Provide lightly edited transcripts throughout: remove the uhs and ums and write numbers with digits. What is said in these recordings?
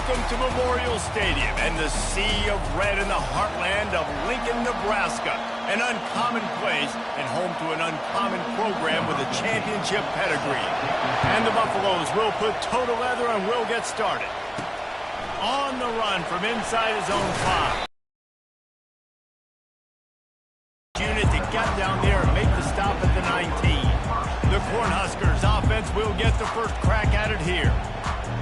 Welcome to Memorial Stadium and the sea of red in the heartland of Lincoln, Nebraska. An uncommon place and home to an uncommon program with a championship pedigree. And the Buffaloes will put toe to leather and will get started. On the run from inside his own 5. Unit to get down there and make the stop at the 19. The Cornhuskers offense will get the first crack at it here.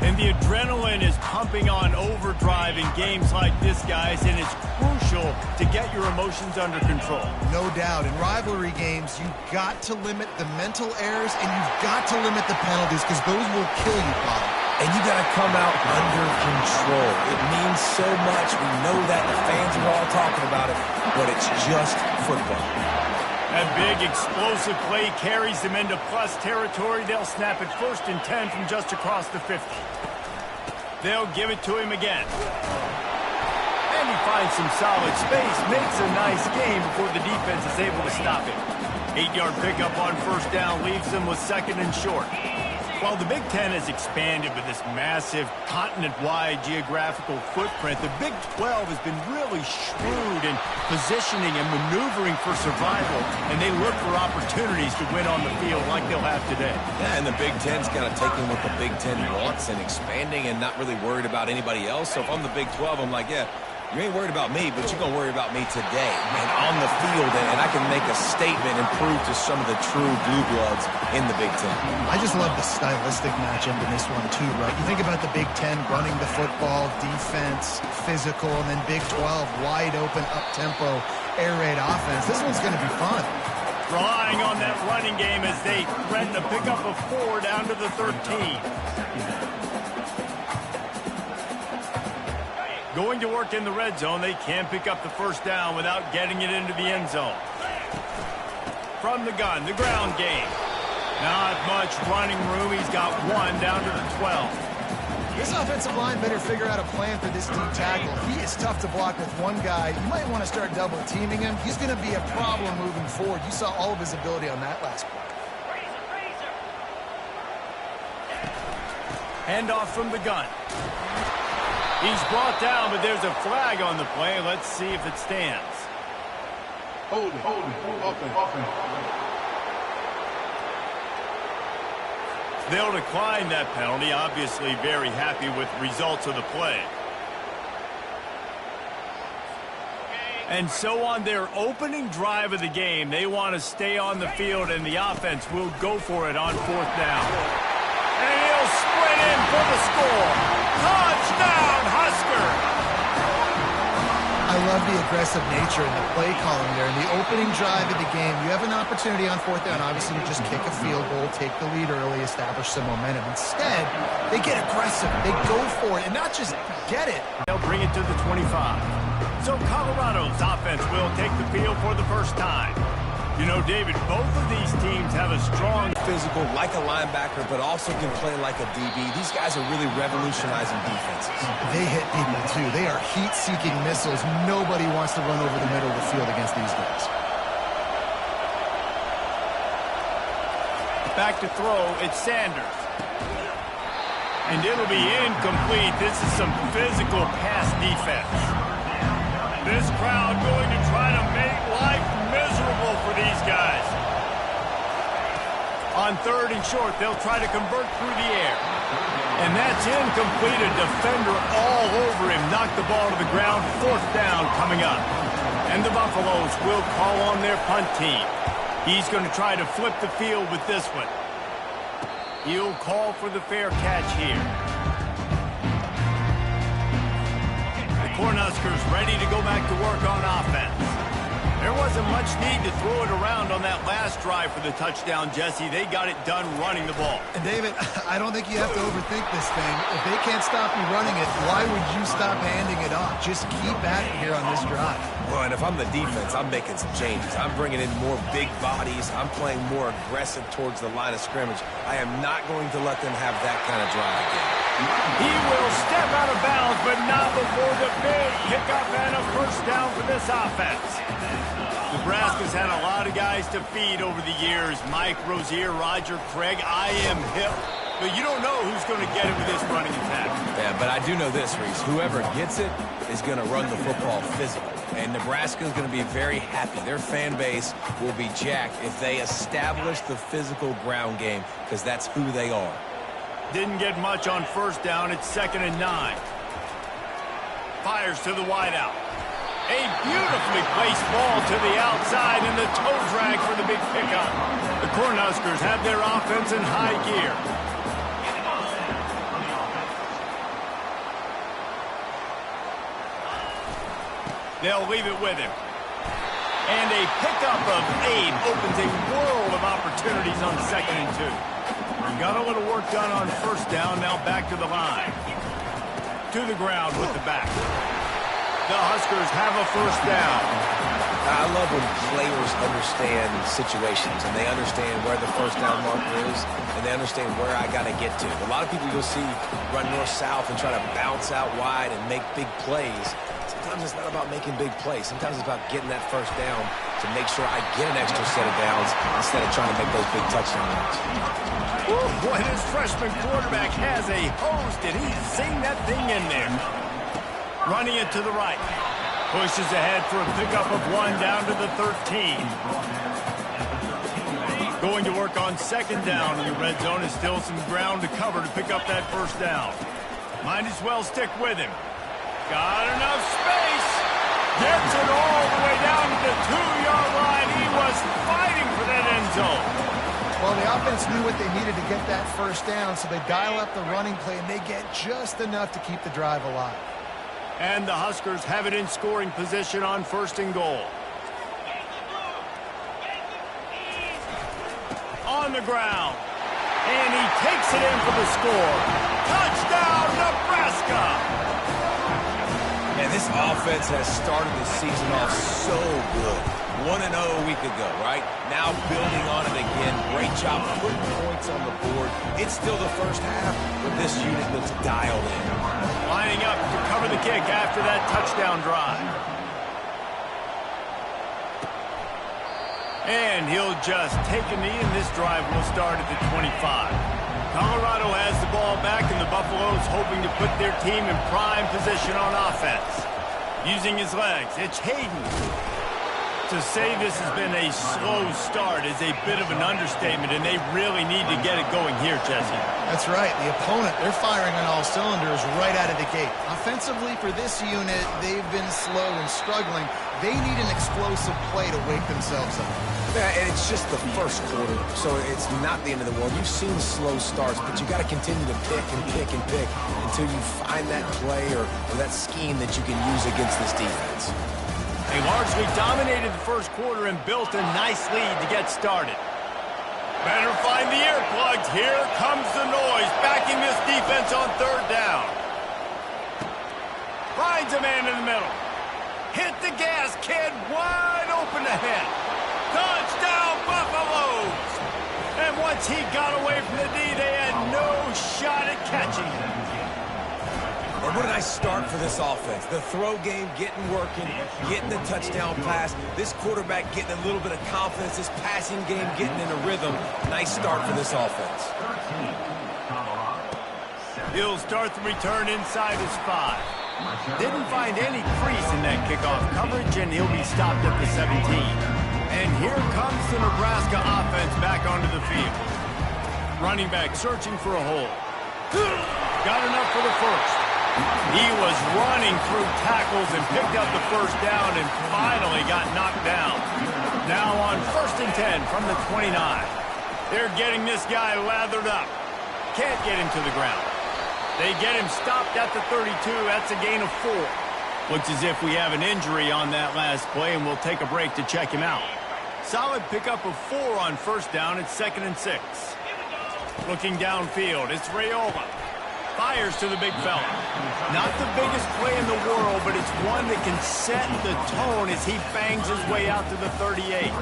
And the adrenaline is pumping on overdrive in games like this, guys, and it's crucial to get your emotions under control. No doubt. In rivalry games, you've got to limit the mental errors and you've got to limit the penalties because those will kill you, Bob. And you got to come out under control. It means so much. We know that. The fans are all talking about it, but it's just football. A big explosive play carries them into plus territory. They'll snap it 1st and 10 from just across the 50. They'll give it to him again. And he finds some solid space, makes a nice game before the defense is able to stop him. 8-yard pickup on 1st down leaves them with 2nd and short. While the Big Ten has expanded with this massive continent-wide geographical footprint, the Big 12 has been really shrewd in positioning and maneuvering for survival, and they look for opportunities to win on the field like they'll have today. Yeah, and the Big Ten's kind of taking what the Big Ten wants and expanding and not really worried about anybody else. So if I'm the Big 12, I'm like, yeah, you ain't worried about me, but you're going to worry about me today and on the field, and I can make a statement and prove to some of the true blue bloods in the Big Ten. I just love the stylistic matchup in this one, too, right? You think about the Big Ten running the football, defense, physical, and then Big 12, wide open, up-tempo, air raid offense. This one's going to be fun. Relying on that running game as they threaten a pickup of 4 down to the 13. Going to work in the red zone, they can pick up the 1st down without getting it into the end zone. From the gun, the ground game. Not much running room. He's got 1 down to the 12. This offensive line better figure out a plan for this deep tackle. He is tough to block with one guy. You might want to start double-teaming him. He's going to be a problem moving forward. You saw all of his ability on that last play. Handoff from the gun. He's brought down, but there's a flag on the play. Let's see if it stands. Hold it. Offense. They'll decline that penalty. Obviously very happy with the results of the play. And so on their opening drive of the game, they want to stay on the field, and the offense will go for it on 4th down. And he'll sprint in for the score. Touchdown, Husker! I love the aggressive nature and the play calling there. In the opening drive of the game, you have an opportunity on 4th down, obviously, to just kick a field goal, take the lead early, establish some momentum. Instead, they get aggressive. They go for it, and not just get it. They'll bring it to the 25. So Colorado's offense will take the field for the 1st time. You know, David, both of these teams have a strong physical, like a linebacker, but also can play like a DB. These guys are really revolutionizing defenses. They hit people, too. They are heat-seeking missiles. Nobody wants to run over the middle of the field against these guys. Back to throw, it's Sanders. And it'll be incomplete. This is some physical pass defense. This crowd going to try to make life miserable for these guys. On 3rd and short, they'll try to convert through the air. And that's incomplete. A defender all over him. Knocked the ball to the ground. 4th down coming up. And the Buffaloes will call on their punt team. He's going to try to flip the field with this one. He'll call for the fair catch here. Cornhuskers ready to go back to work on offense. There wasn't much need to throw it around on that last drive for the touchdown, Jesse. They got it done running the ball. And David, I don't think you have to overthink this thing. If they can't stop you running it, why would you stop handing it off? Just keep at it here on this drive. Well, and if I'm the defense, I'm making some changes. I'm bringing in more big bodies. I'm playing more aggressive towards the line of scrimmage. I am not going to let them have that kind of drive again. He will step out of bounds, but not before the big kickoff and a 1st down for this offense. Nebraska's had a lot of guys to feed over the years. Mike Rozier, Roger Craig, I am hip. but you don't know who's going to get it with this running attack. Yeah, but I do know this, Reese. Whoever gets it is going to run the football physical. And Nebraska is going to be very happy. Their fan base will be jacked if they establish the physical ground game, because that's who they are. Didn't get much on first down. It's 2nd and 9. Fires to the wideout. A beautifully placed ball to the outside and the toe drag for the big pickup. The Cornhuskers have their offense in high gear. They'll leave it with him. And a pickup of 8 opens a world of opportunities on 2nd and 2. He got a little work done on first down, now back to the line. To the ground with the back. The Huskers have a first down. I love when players understand situations and they understand where the first down marker is and they understand where I got to get to. A lot of people you'll see run north-south and try to bounce out wide and make big plays. Sometimes it's not about making big plays. Sometimes it's about getting that first down to make sure I get an extra set of downs instead of trying to make those big touchdown runs. Boy, this freshman quarterback has a hose. Did he sing that thing in there? Running it to the right. Pushes ahead for a pickup of 1 down to the 13. Going to work on 2nd down in the red zone. Is still some ground to cover to pick up that first down. Might as well stick with him. Got enough space. Gets it all the way down to the 2-yard line. He was fighting for that end zone. Well, the offense knew what they needed to get that first down, so they dial up the running play, and they get just enough to keep the drive alive. And the Huskers have it in scoring position on 1st and goal. On the ground. And he takes it in for the score. Touchdown, Nebraska! And this offense has started the season off so good. 1-0 a week ago, right? Now building on it again. Great job putting points on the board. It's still the first half, but this unit looks dialed in. Lining up to cover the kick after that touchdown drive. And he'll just take a knee, and this drive will start at the 25. Colorado has the ball back, and the Buffaloes hoping to put their team in prime position on offense. Using his legs, it's Hayden. To say this has been a slow start is a bit of an understatement, and they really need to get it going here, Jesse. That's right. The opponent, they're firing on all cylinders right out of the gate. Offensively, for this unit, they've been slow and struggling. They need an explosive play to wake themselves up. Yeah, and it's just the first quarter, so it's not the end of the world. You've seen slow starts, but you got to continue to pick and pick and pick until you find that play or that scheme that you can use against this defense. They largely dominated the first quarter and built a nice lead to get started. Better find the earplugs. Here comes the noise, backing this defense on 3rd down. Finds a man in the middle. Hit the gas, kid. Wide open ahead. Touchdown, Buffaloes! And once he got away from the D, they had no shot at catching him. And what a nice start for this offense. The throw game getting working, getting the touchdown pass. This quarterback getting a little bit of confidence. This passing game getting in a rhythm. Nice start for this offense. He'll start the return inside his 5. Didn't find any crease in that kickoff coverage, and he'll be stopped at the 17. And here comes the Nebraska offense back onto the field. Running back searching for a hole. Got enough for the first. He was running through tackles and picked up the first down and finally got knocked down. Now on 1st and 10 from the 29. They're getting this guy lathered up. Can't get him to the ground. They get him stopped at the 32. That's a gain of 4. Looks as if we have an injury on that last play, and we'll take a break to check him out. Solid pickup of 4 on first down. It's 2nd and 6. Looking downfield, it's Raiola. Fires to the big fella. Not the biggest play in the world, but it's one that can set the tone as he bangs his way out to the 38.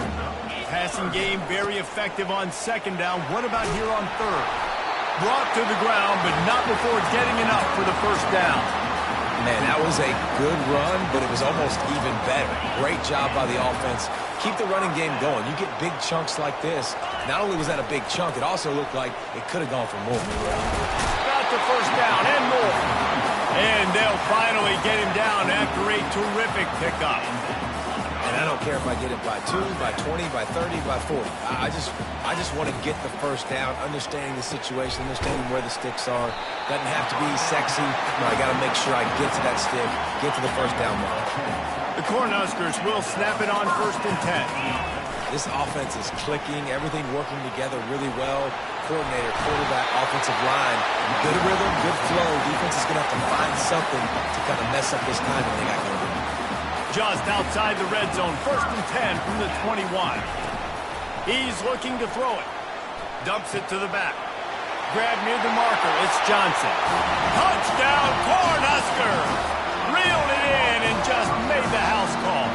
Passing game very effective on 2nd down. What about here on 3rd? Brought to the ground, but not before getting enough for the first down. Man, that was a good run, but it was almost even better. Great job by the offense Keep the running game going. You get big chunks like this. Not only was that a big chunk, it also looked like it could have gone for more. Got the first down and more. And they'll finally get him down after a terrific pickup. And I don't care if I get it by 2, by 20, by 30, by 40. I just want to get the first down, understanding the situation, understanding where the sticks are. Doesn't have to be sexy, but I got to make sure I get to that stick, get to the first down mark. The Cornhuskers will snap it on 1st and 10. This offense is clicking, everything working together really well. Coordinator, quarterback, offensive line, good rhythm, good flow. Defense is going to have to find something to kind of mess up this timing they got going on. Just outside the red zone, 1st and 10 from the 21. He's looking to throw it. Dumps it to the back. Grab near the marker. It's Johnson. Touchdown, Cornhuskers! Reeled it in and just made the house call.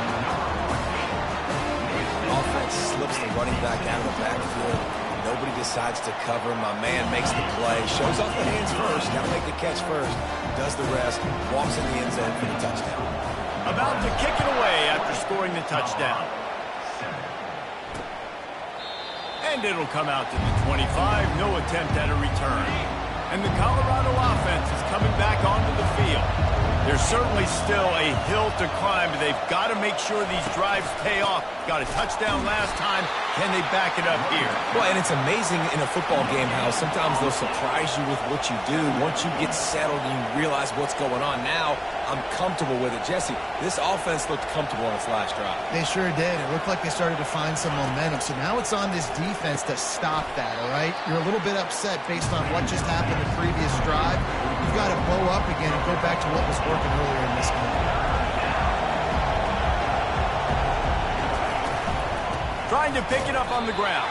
Offense slips the running back out of the backfield. Nobody decides to cover. My man makes the play. Shows off the hands first. Got to make the catch first. Does the rest. Walks in the end zone for the touchdown. About to kick it away after scoring the touchdown. And it'll come out to the 25. No attempt at a return. And the Colorado offense is coming back onto the field. There's certainly still a hill to climb, but they've got to make sure these drives pay off. Got a touchdown last time. Can they back it up here? Well, and it's amazing in a football game how sometimes they'll surprise you with what you do. Once you get settled and you realize what's going on, now I'm comfortable with it. Jesse, this offense looked comfortable on its last drive. They sure did. It looked like they started to find some momentum. So now it's on this defense to stop that, all right? You're a little bit upset based on what just happened the previous drive. You've got to bow up again and go back to what was working earlier in this game. Trying to pick it up on the ground.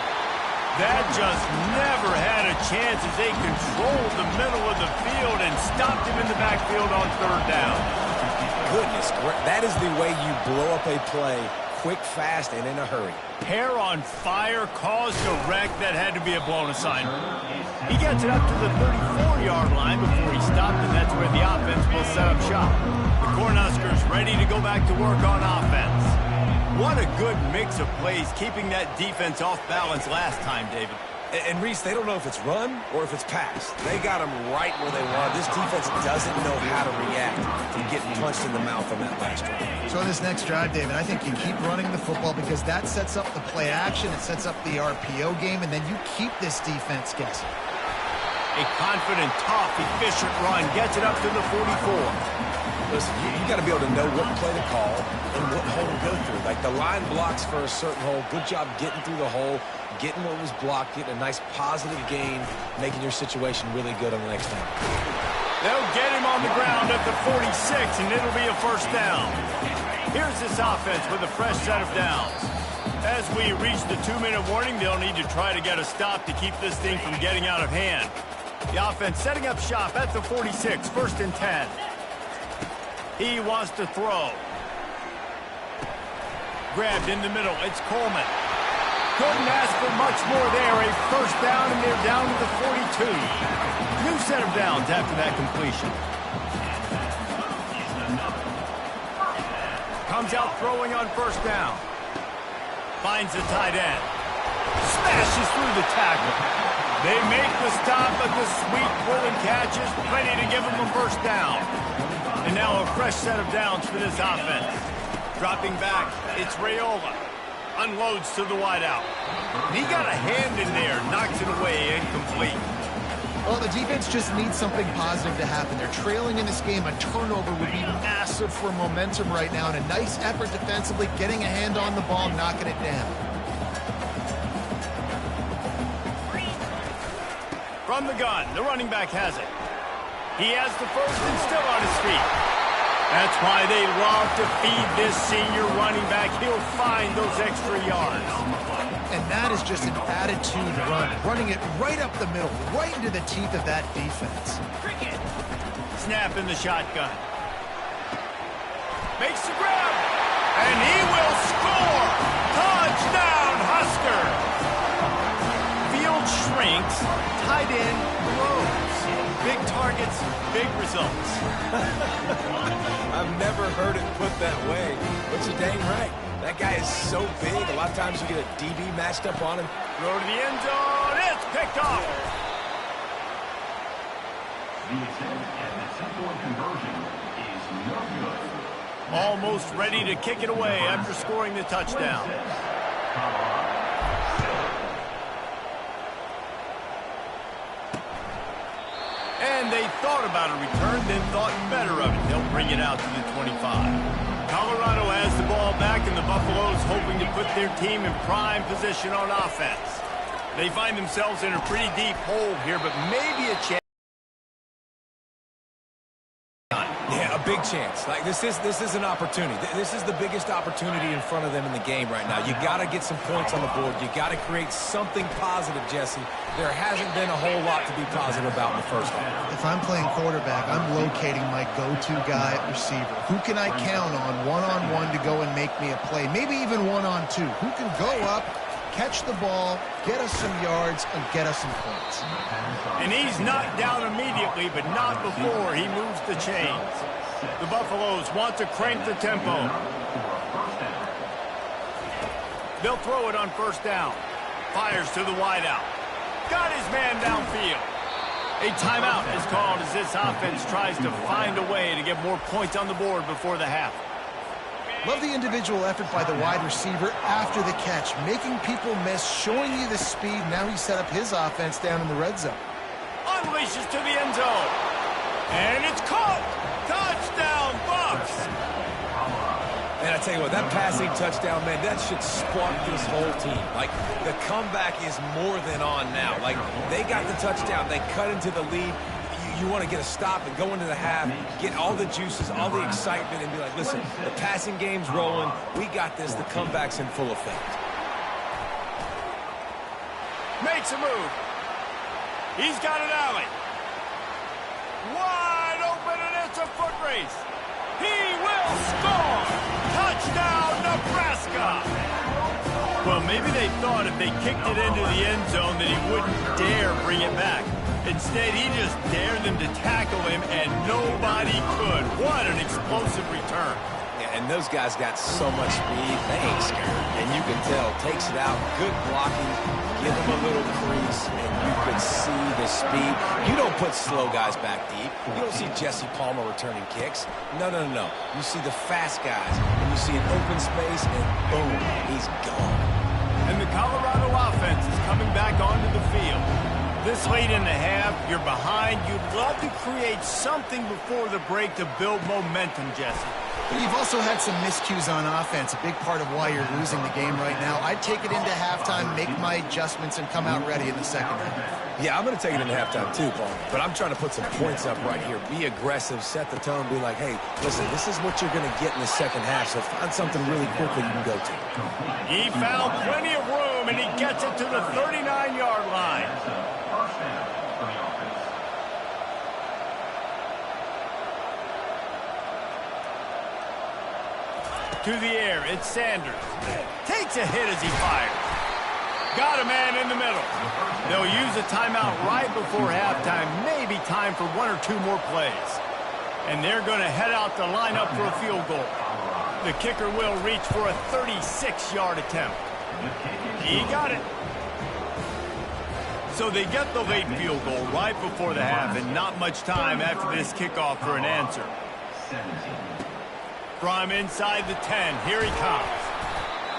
That just never had a chance as they controlled the middle of the field and stopped him in the backfield on 3rd down. Goodness, that is the way you blow up a play, quick, fast, and in a hurry. Hair on fire caused a wreck that had to be a blown assignment. He gets it up to the 34-yard line before he stopped, and that's where the offense will set up shop. The Cornhuskers ready to go back to work on offense. What a good mix of plays, keeping that defense off balance last time, David. And Reese, they don't know if it's run or if it's pass. They got them right where they want. This defense doesn't know how to react to getting punched in the mouth on that last drive. So in this next drive, David, I think you keep running the football because that sets up the play action, it sets up the RPO game, and then you keep this defense guessing. A confident, tough, efficient run gets it up to the 44. Listen, you got to be able to know what play to call and what hole to go through. Like the line blocks for a certain hole. Good job getting through the hole, getting what was blocked, getting a nice positive gain, making your situation really good on the next down. They'll get him on the ground at the 46, and it'll be a 1st down. Here's this offense with a fresh set of downs. As we reach the 2-minute warning, they'll need to try to get a stop to keep this thing from getting out of hand. The offense setting up shop at the 46, 1st and 10. He wants to throw. Grabbed in the middle. It's Coleman. Couldn't ask for much more there. A 1st down, and they're down to the 42. New set of downs after that completion. Comes out throwing on 1st down. Finds the tight end. Smashes through the tackle. They make the stop, but the sweet pulling catch is plenty to give them a 1st down. And now a fresh set of downs for this offense. Dropping back, it's Raiola. Unloads to the wideout. He got a hand in there, knocks it away, incomplete. Well, the defense just needs something positive to happen. They're trailing in this game. A turnover would be massive for momentum right now, and a nice effort defensively, getting a hand on the ball, knocking it down. From the gun, the running back has it. He has the 1st and still on his feet. That's why they love to feed this senior running back. He'll find those extra yards. And that is just an attitude run, running it right up the middle, right into the teeth of that defense. Snap in the shotgun. Makes the grab, and he will score. Touchdown, Husker. Field shrinks, tight end blows. Big targets, big results. I've never heard it put that way, but you're dang right. That guy is so big. A lot of times you get a DB matched up on him. Throw to the end zone. It's picked off. The attempt at the two-point conversion is no good. Almost ready to kick it away after scoring the touchdown. And they thought about a return, then thought better of it. They'll bring it out to the 25. Colorado has the ball back, and the Buffaloes hoping to put their team in prime position on offense. They find themselves in a pretty deep hole here, but maybe a chance. Yeah, a big chance. Like this is an opportunity. This is the biggest opportunity in front of them in the game right now. You got to get some points on the board. You got to create something positive, Jesse. There hasn't been a whole lot to be positive about in the first half. If I'm playing quarterback, I'm locating my go-to guy at receiver. Who can I count on one-on-one to go and make me a play? Maybe even one-on-two. Who can go up, catch the ball, get us some yards, and get us some points? And he's knocked down immediately, but not before he moves the chains. The Buffaloes want to crank the tempo. They'll throw it on first down. Fires to the wideout. Got his man downfield. A timeout is called as this offense tries to find a way to get more points on the board before the half. Love the individual effort by the wide receiver after the catch, making people miss, showing you the speed. Now he set up his offense down in the red zone. Unleashes to the end zone. And it's caught. Touchdown, Bucks. And I tell you what, that passing touchdown, man, that should spark this whole team. Like, the comeback is more than on now. Like, they got the touchdown. They cut into the lead. You want to get a stop and go into the half, get all the juices, all the excitement, and be like, listen, the passing game's rolling. We got this. The comeback's in full effect. Makes a move. He's got an alley. Wide open, and it's a foot race. He will score. Touchdown, Nebraska. Well, maybe they thought if they kicked it into the end zone that he wouldn't dare bring it back. Instead, he just dared them to tackle him, and nobody could. What an explosive return. Yeah, and those guys got so much speed, they ain't scared. And you can tell, takes it out, good blocking, give him a little crease, and you can see the speed. You don't put slow guys back deep. You don't see Jesse Palmer returning kicks. No, no, no, no. You see the fast guys, and you see an open space, and boom, he's gone. And the Colorado offense is coming back onto the field. This late in the half, you're behind. You'd love to create something before the break to build momentum, Jesse. But you've also had some miscues on offense, a big part of why you're losing the game right now. I'd take it into halftime, make my adjustments, and come out ready in the second half. Yeah, I'm going to take it into halftime too, Paul. But I'm trying to put some points up right here. Be aggressive, set the tone, be like, hey, listen, this is what you're going to get in the second half, so find something really quickly you can go to. He found plenty of room, and he gets it to the 39-yard line. To the air, it's Sanders. Takes a hit as he fires. Got a man in the middle. They'll use a timeout right before halftime. Maybe time for one or two more plays. And they're going to head out to line up for a field goal. The kicker will reach for a 36-yard attempt. He got it. So they get the late field goal right before the half, and not much time after this kickoff for an answer. From inside the 10, here he comes.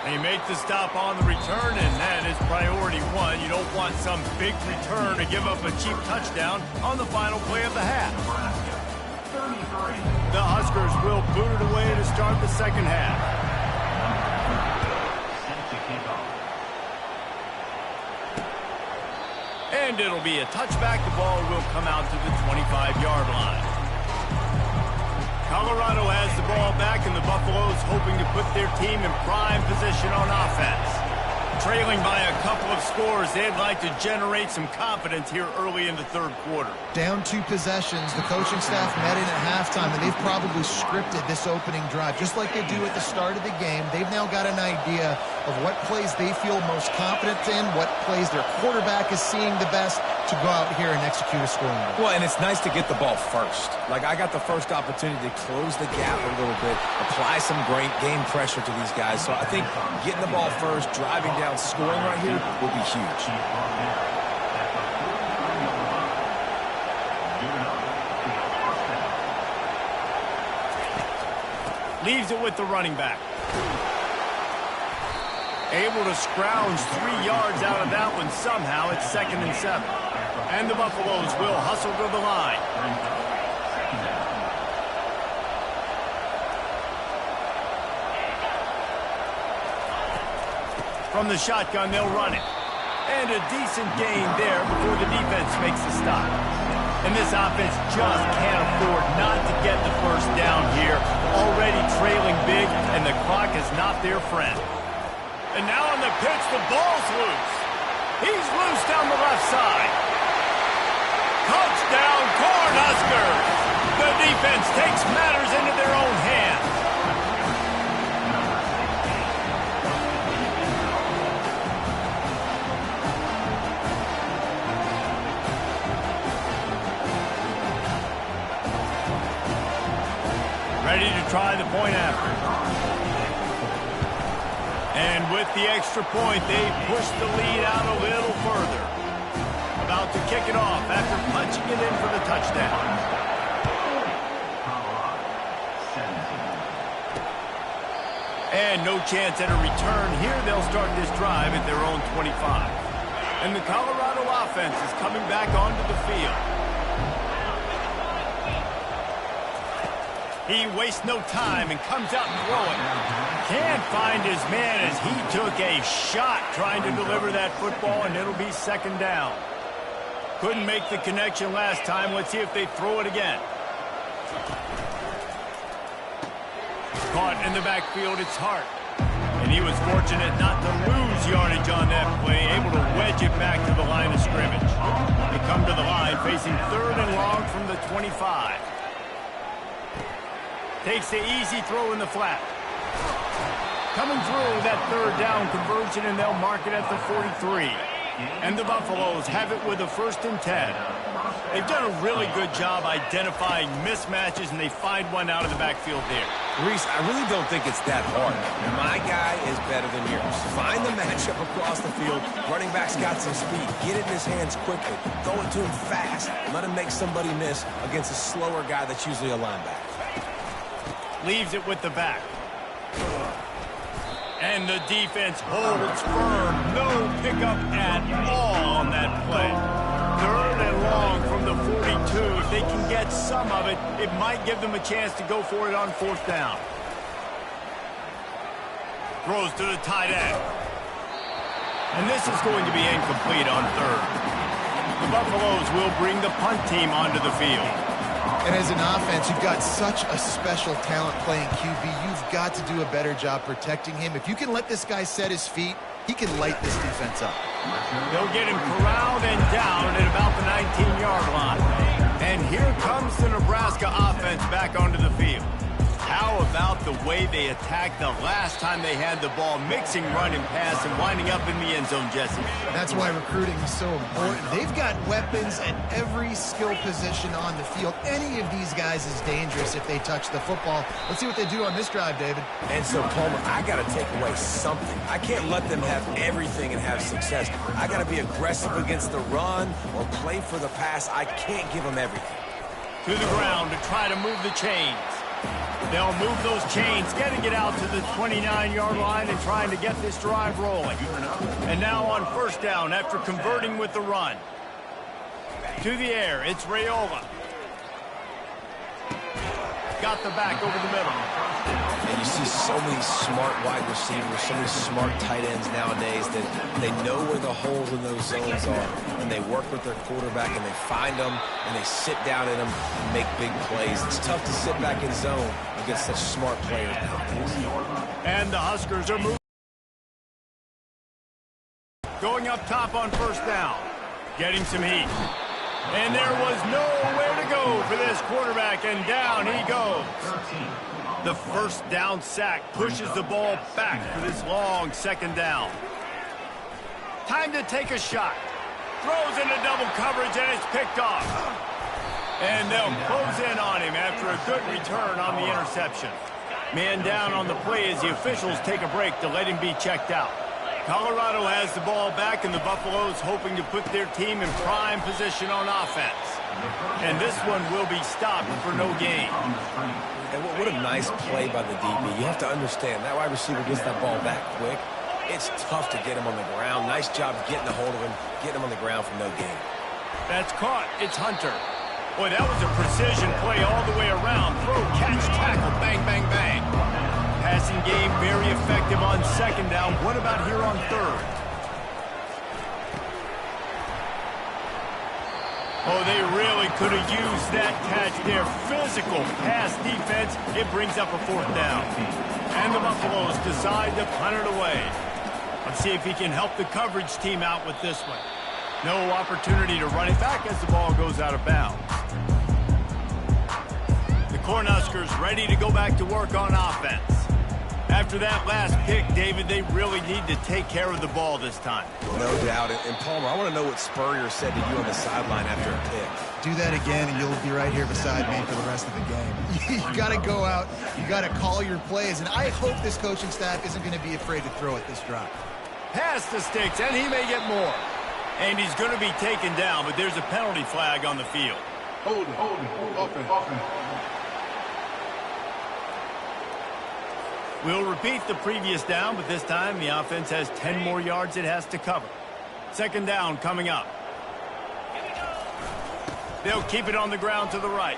They make the stop on the return, and that is priority one. You don't want some big return to give up a cheap touchdown on the final play of the half. The Huskers will boot it away to start the second half. And it'll be a touchback. The ball will come out to the 25-yard line. Colorado has the ball back, and the Buffaloes hoping to put their team in prime position on offense. Trailing by a couple of scores, they'd like to generate some confidence here early in the third quarter. Down 2 possessions, the coaching staff met in at halftime, and they've probably scripted this opening drive. Just like they do at the start of the game, they've now got an idea of what plays they feel most confident in, what plays their quarterback is seeing the best, to go out here and execute a scoring goal. Well, and it's nice to get the ball first. Like, I got the first opportunity to close the gap a little bit, apply some great game pressure to these guys. So I think getting the ball first, driving down, scoring right here will be huge. Leaves it with the running back. Able to scrounge 3 yards out of that one somehow. It's 2nd and 7. And the Buffaloes will hustle to the line. From the shotgun, they'll run it. And a decent gain there before the defense makes the stop. And this offense just can't afford not to get the first down here. Already trailing big, and the clock is not their friend. And now on the pitch, the ball's loose. He's loose down the left side. Touchdown, Cornhuskers! The defense takes matters into their own hands. Ready to try the point after. And with the extra point, they push the lead out a little further. About to kick it off after punching it in for the touchdown. And no chance at a return here. They'll start this drive at their own 25. And the Colorado offense is coming back onto the field. He wastes no time and comes out throwing. Can't find his man as he took a shot trying to deliver that football, and it'll be 2nd down. Couldn't make the connection last time. Let's see if they throw it again. Caught in the backfield, it's Hart. And he was fortunate not to lose yardage on that play, able to wedge it back to the line of scrimmage. They come to the line facing 3rd and long from the 25. Takes the easy throw in the flat. Coming through that 3rd down conversion, and they'll mark it at the 43. And the Buffaloes have it with a 1st and 10. They've done a really good job identifying mismatches, and they find one out of the backfield there. Reese, I really don't think it's that hard. My guy is better than yours. Find the matchup across the field. Running back's got some speed. Get it in his hands quickly. Throw it to him fast. Let him make somebody miss against a slower guy that's usually a linebacker. Leaves it with the back. And the defense holds firm. No pickup at all on that play. 3rd and long from the 42. If they can get some of it, it might give them a chance to go for it on 4th down. Throws to the tight end. And this is going to be incomplete on 3rd. The Buffaloes will bring the punt team onto the field. And as an offense, you've got such a special talent playing QB. You've got to do a better job protecting him. If you can let this guy set his feet, he can light this defense up. They'll get him corralled and down at about the 19-yard line. And here comes the Nebraska offense back onto the field. How about the way they attacked the last time they had the ball, mixing run and pass and winding up in the end zone, Jesse? That's why recruiting is so important. They've got weapons at every skill position on the field. Any of these guys is dangerous if they touch the football. Let's see what they do on this drive, David. And so, Palmer, I got to take away something. I can't let them have everything and have success. I got to be aggressive against the run or play for the pass. I can't give them everything. To the ground to try to move the chains. They'll move those chains, getting it out to the 29-yard line and trying to get this drive rolling. And now on 1st down after converting with the run. To the air, it's Raiola. Got the back over the middle. And you see so many smart wide receivers, so many smart tight ends nowadays that they know where the holes in those zones are. And they work with their quarterback and they find them and they sit down in them and make big plays. It's tough to sit back in zone against such smart players nowadays. And the Huskers are moving. Going up top on 1st down. Getting some heat. And there was nowhere to go for this quarterback, and down he goes. The 1st down sack pushes the ball back for this long 2nd down. Time to take a shot. Throws into double coverage, and it's picked off. And they'll close in on him after a good return on the interception. Man down on the play as the officials take a break to let him be checked out. Colorado has the ball back, and the Buffaloes hoping to put their team in prime position on offense. And this one will be stopped for no gain. And what a nice play by the DB. You have to understand, that wide receiver gets that ball back quick. It's tough to get him on the ground. Nice job getting a hold of him, getting him on the ground for no gain. That's caught. It's Hunter. Boy, that was a precision play all the way around. Throw, catch, tackle, bang, bang, bang. Passing game very effective on second down. What about here on third? Oh, they really could have used that catch there. Physical pass defense. It brings up a fourth down. And the Buffaloes decide to punt it away. Let's see if he can help the coverage team out with this one. No opportunity to run it back as the ball goes out of bounds. The Cornhuskers ready to go back to work on offense. After that last pick, David, they really need to take care of the ball this time. No doubt. And Palmer, I want to know what Spurrier said to you on the sideline after a pick. Do that again, and you'll be right here beside me for the rest of the game. You got to go out. You got to call your plays, and I hope this coaching staff isn't going to be afraid to throw at this drive. Pass the sticks, and he may get more. And he's going to be taken down, but there's a penalty flag on the field. Hold it. Offense. We'll repeat the previous down, but this time the offense has 10 more yards it has to cover. Second down coming up. They'll keep it on the ground to the right.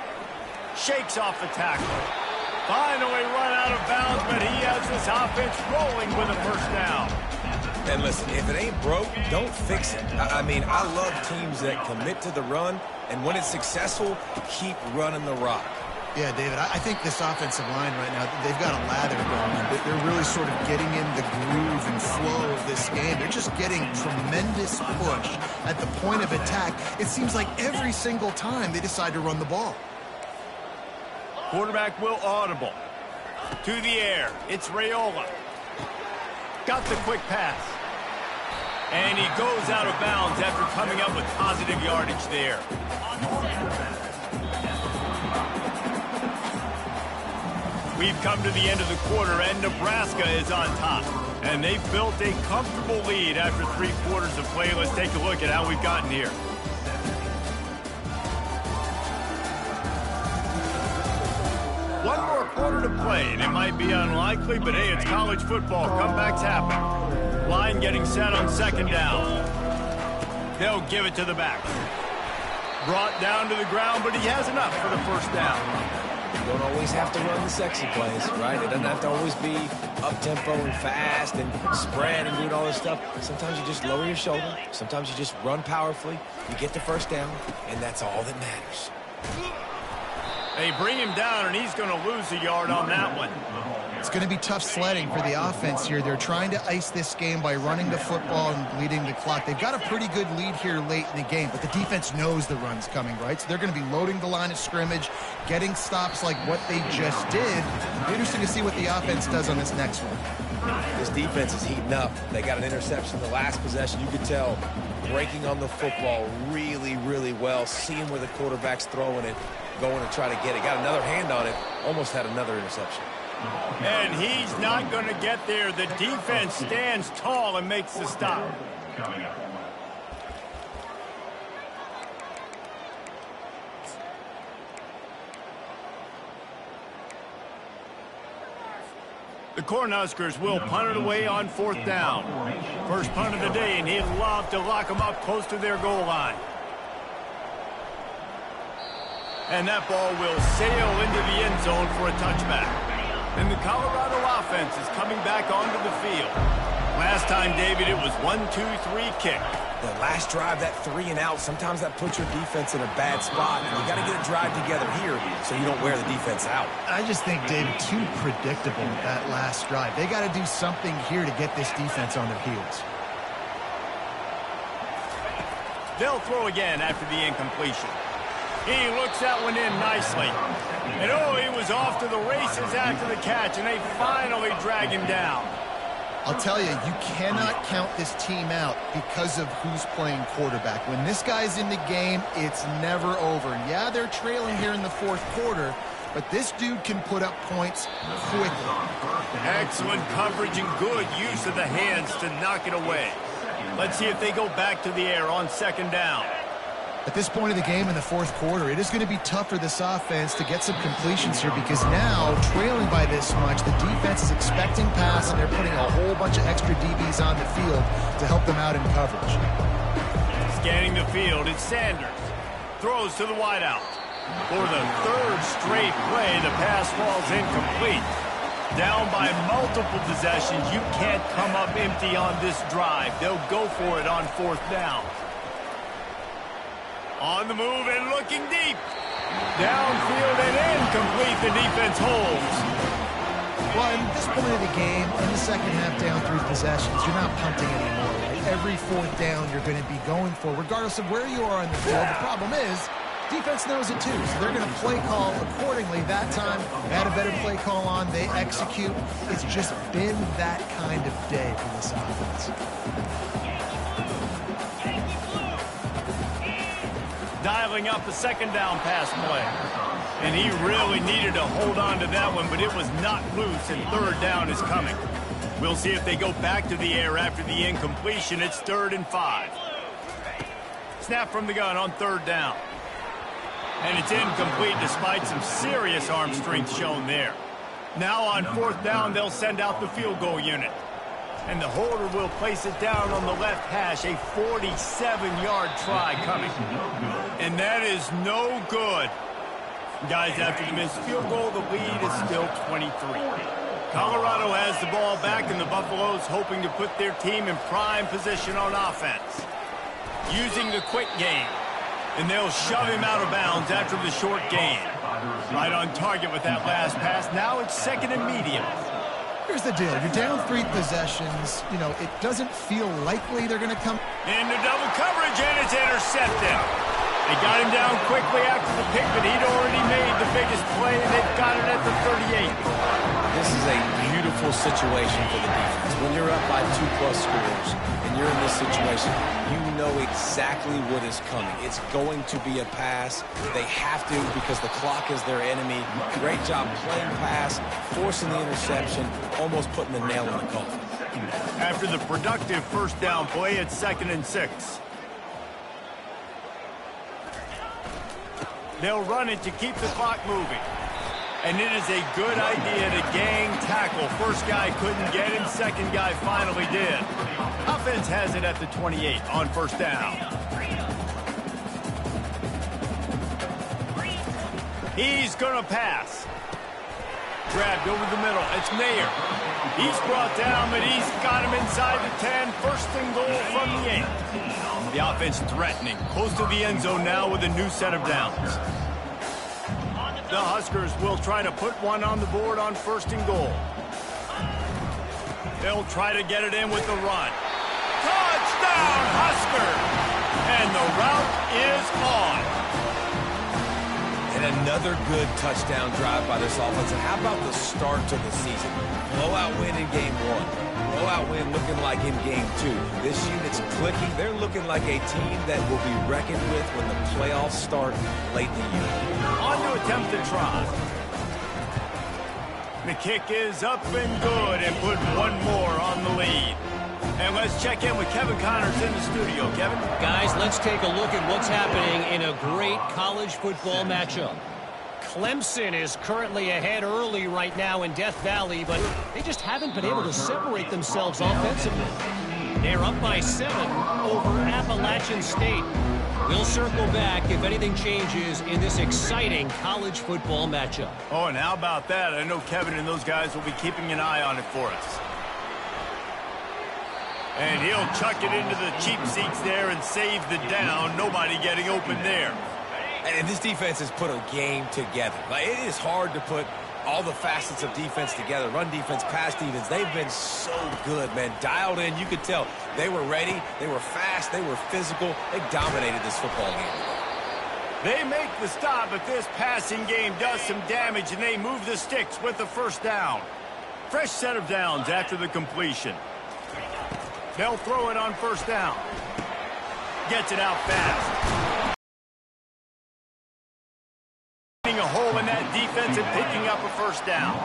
Shakes off the tackle. Finally run out of bounds, but he has this offense rolling with a first down. And listen, if it ain't broke, don't fix it. I mean, I love teams that commit to the run, and when it's successful, keep running the rock. Yeah, David, I think this offensive line right now, they've got a lather going. They're really sort of getting in the groove and flow of this game. They're just getting tremendous push at the point of attack. It seems like every single time they decide to run the ball. Quarterback will audible. To the air. It's Raiola. Got the quick pass. And he goes out of bounds after coming up with positive yardage there. We've come to the end of the quarter, and Nebraska is on top. And they've built a comfortable lead after 3 quarters of play. Let's take a look at how we've gotten here. One more quarter to play, and it might be unlikely, but hey, it's college football. Comebacks happen. Line getting set on second down. They'll give it to the back. Brought down to the ground, but he has enough for the first down. You don't always have to run the sexy plays, right? It doesn't have to always be up-tempo and fast and spread and doing all this stuff. Sometimes you just lower your shoulder. Sometimes you just run powerfully. You get the first down, and that's all that matters. They bring him down, and he's going to lose a yard on that one. It's going to be tough sledding for the offense here. They're trying to ice this game by running the football and bleeding the clock. They've got a pretty good lead here late in the game, but the defense knows the run's coming, right? So they're going to be loading the line of scrimmage, getting stops like what they just did. Interesting to see what the offense does on this next one. This defense is heating up. They got an interception the last possession. You could tell breaking on the football really, really well, seeing where the quarterback's throwing it, going to try to get it. Got another hand on it, almost had another interception. And he's not going to get there. The defense stands tall and makes the stop. The Cornhuskers will punt it away on fourth down. First punt of the day, and he'd love to lock them up close to their goal line. And that ball will sail into the end zone for a touchback. And the Colorado offense is coming back onto the field. Last time, David, it was 1-2-3 kick. The last drive, that 3 and out, sometimes that puts your defense in a bad spot. And you got to get a drive together here so you don't wear the defense out. I just think, David, too predictable with that last drive. They got to do something here to get this defense on their heels. They'll throw again after the incompletion. He looks that one in nicely. And oh, he was off to the races after the catch, and they finally drag him down. I'll tell you, you cannot count this team out because of who's playing quarterback. When this guy's in the game, it's never over. Yeah, they're trailing here in the fourth quarter, but this dude can put up points quickly. Excellent coverage and good use of the hands to knock it away. Let's see if they go back to the air on second down. At this point of the game in the fourth quarter, it is going to be tough for this offense to get some completions here because now, trailing by this much, the defense is expecting pass, and they're putting a whole bunch of extra DBs on the field to help them out in coverage. Scanning the field, it's Sanders. Throws to the wideout. For the third straight play, the pass falls incomplete. Down by multiple possessions, you can't come up empty on this drive. They'll go for it on fourth down. On the move and looking deep. Downfield and incomplete. The defense holds. Well, at this point of the game, in the second half, down 3 possessions, you're not punting anymore, right? Every fourth down you're going to be going for, regardless of where you are on the field. The problem is, defense knows it too, so they're going to play call accordingly. That time, they had a better play call on. They execute. It's just been that kind of day for this offense. Dialing up the second down pass play. And he really needed to hold on to that one, but it was not loose, and third down is coming. We'll see if they go back to the air after the incompletion. It's 3rd and 5. Snap from the gun on third down. And it's incomplete despite some serious arm strength shown there. Now on fourth down, they'll send out the field goal unit. And the holder will place it down on the left hash, a 47-yard try coming. And that is no good. Guys, after the missed field goal, the lead is still 23. Colorado has the ball back, and the Buffaloes hoping to put their team in prime position on offense. Using the quick game, and they'll shove him out of bounds after the short gain. Right on target with that last pass. Now it's 2nd and medium. Here's the deal. You're down 3 possessions. You know, it doesn't feel likely they're going to come. Into double coverage, and it's intercepted. They got him down quickly after the pick, but he'd already made the biggest play, and they've got it at the 38. This is a beautiful situation for the defense. When you're up by 2+ scores and you're in this situation, you know exactly what is coming. It's going to be a pass. They have to because the clock is their enemy. Great job playing pass, forcing the interception, almost putting the nail in the coffin. After the productive first down play, it's 2nd and 6. They'll run it to keep the clock moving. And it is a good idea to gang tackle. First guy couldn't get him. Second guy finally did. Offense has it at the 28 on first down. He's going to pass. Grabbed over the middle. It's Mayer. He's brought down, but he's got him inside the 10. First and goal from the 8. The offense threatening. Close to the end zone now with a new set of downs. The Huskers will try to put one on the board on 1st and goal. They'll try to get it in with the run. Touchdown, Huskers! And the route is on. And another good touchdown drive by this offense. And how about the start to the season? Blowout win in game 1. Blowout win looking like in game 2. This unit's clicking. They're looking like a team that will be reckoned with when the playoffs start late in the year. On to attempt the try. The kick is up and good, and put one more on the lead. And let's check in with Kevin Connors in the studio. Kevin? Guys, let's take a look at what's happening in a great college football matchup. Clemson is currently ahead early right now in Death Valley, but they just haven't been able to separate themselves offensively. They're up by 7 over Appalachian State. We'll circle back if anything changes in this exciting college football matchup. Oh, and how about that? I know Kevin and those guys will be keeping an eye on it for us. And he'll chuck it into the cheap seats there and save the down. Nobody getting open there. And this defense has put a game together. Like, it is hard to put all the facets of defense together. Run defense, pass defense. They've been so good, man. Dialed in. You could tell they were ready. They were fast. They were physical. They dominated this football game. They make the stop, but this passing game does some damage, and they move the sticks with the first down. Fresh set of downs after the completion. They'll throw it on first down. Gets it out fast. A hole in that defense and picking up a first down.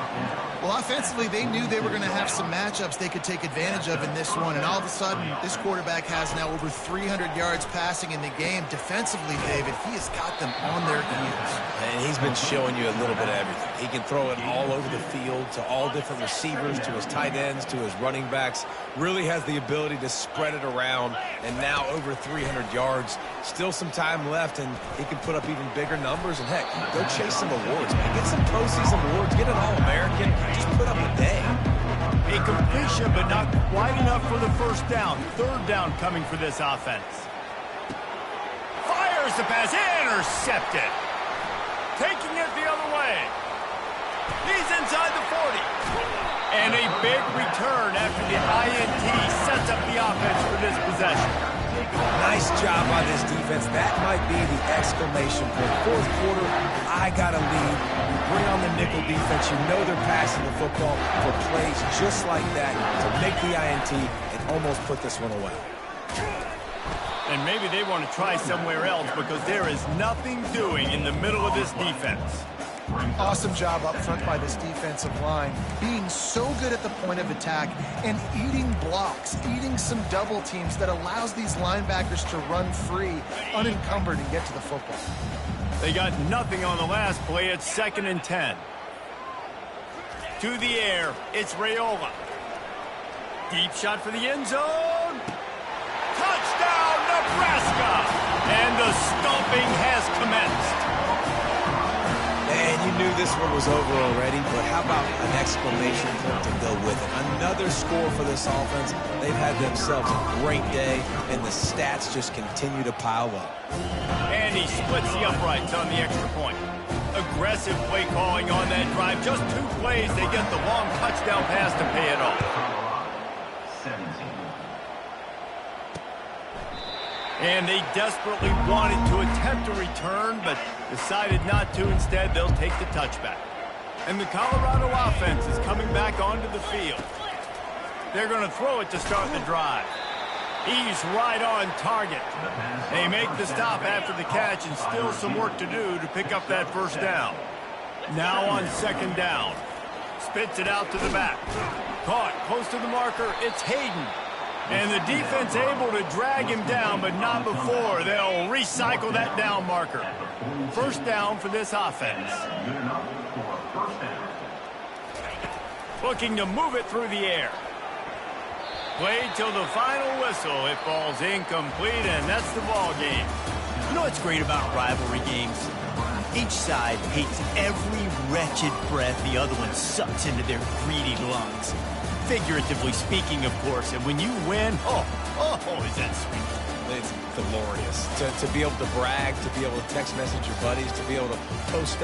Well, offensively, they knew they were going to have some matchups they could take advantage of in this one, and all of a sudden, this quarterback has now over 300 yards passing in the game. Defensively, David, he has got them on their heels. And he's been showing you a little bit of everything. He can throw it all over the field to all different receivers, to his tight ends, to his running backs. Really has the ability to spread it around, and now over 300 yards. Still some time left, and he can put up even bigger numbers. And, heck, go chase some awards, man. Get some postseason awards. Get an All-American. Just put up a day. A completion, but not quite enough for the first down. Third down coming for this offense. Fires the pass. Intercepted. Taking it the other way. He's inside the 40. And a big return after the INT sets up the offense for this possession. Nice job by this defense. That might be the exclamation point. Fourth quarter, I got a lead. You bring on the nickel defense. You know they're passing the football for plays just like that to make the INT and almost put this one away. And maybe they want to try somewhere else because there is nothing doing in the middle of this defense. Awesome job up front by this defensive line, being so good at the point of attack and eating blocks, eating some double teams that allows these linebackers to run free, unencumbered, and get to the football. They got nothing on the last play. It's 2nd and 10. To the air, it's Raiola. Deep shot for the end zone. Touchdown, Nebraska! And the stomping has commenced. And you knew this one was over already, but how about an exclamation point to go with it? Another score for this offense. They've had themselves a great day, and the stats just continue to pile up. And he splits the uprights on the extra point. Aggressive play calling on that drive. Just 2 plays, they get the long touchdown pass to pay it off. 17. And they desperately wanted to attempt a return, but decided not to. Instead, they'll take the touchback. And the Colorado offense is coming back onto the field. They're going to throw it to start the drive. He's right on target. They make the stop after the catch, and still some work to do to pick up that first down. Now on 2nd down. Spits it out to the back. Caught close to the marker. It's Hayden. And the defense able to drag him down, but not before. They'll recycle that down marker. First down for this offense. Good enough for a first down. Looking to move it through the air. Played till the final whistle. It falls incomplete, and that's the ball game. You know what's great about rivalry games? Each side hates every wretched breath the other one sucks into their greedy lungs. Figuratively speaking, of course, and when you win, oh, is that sweet. It's glorious to be able to brag, to be able to text message your buddies, to be able to post up.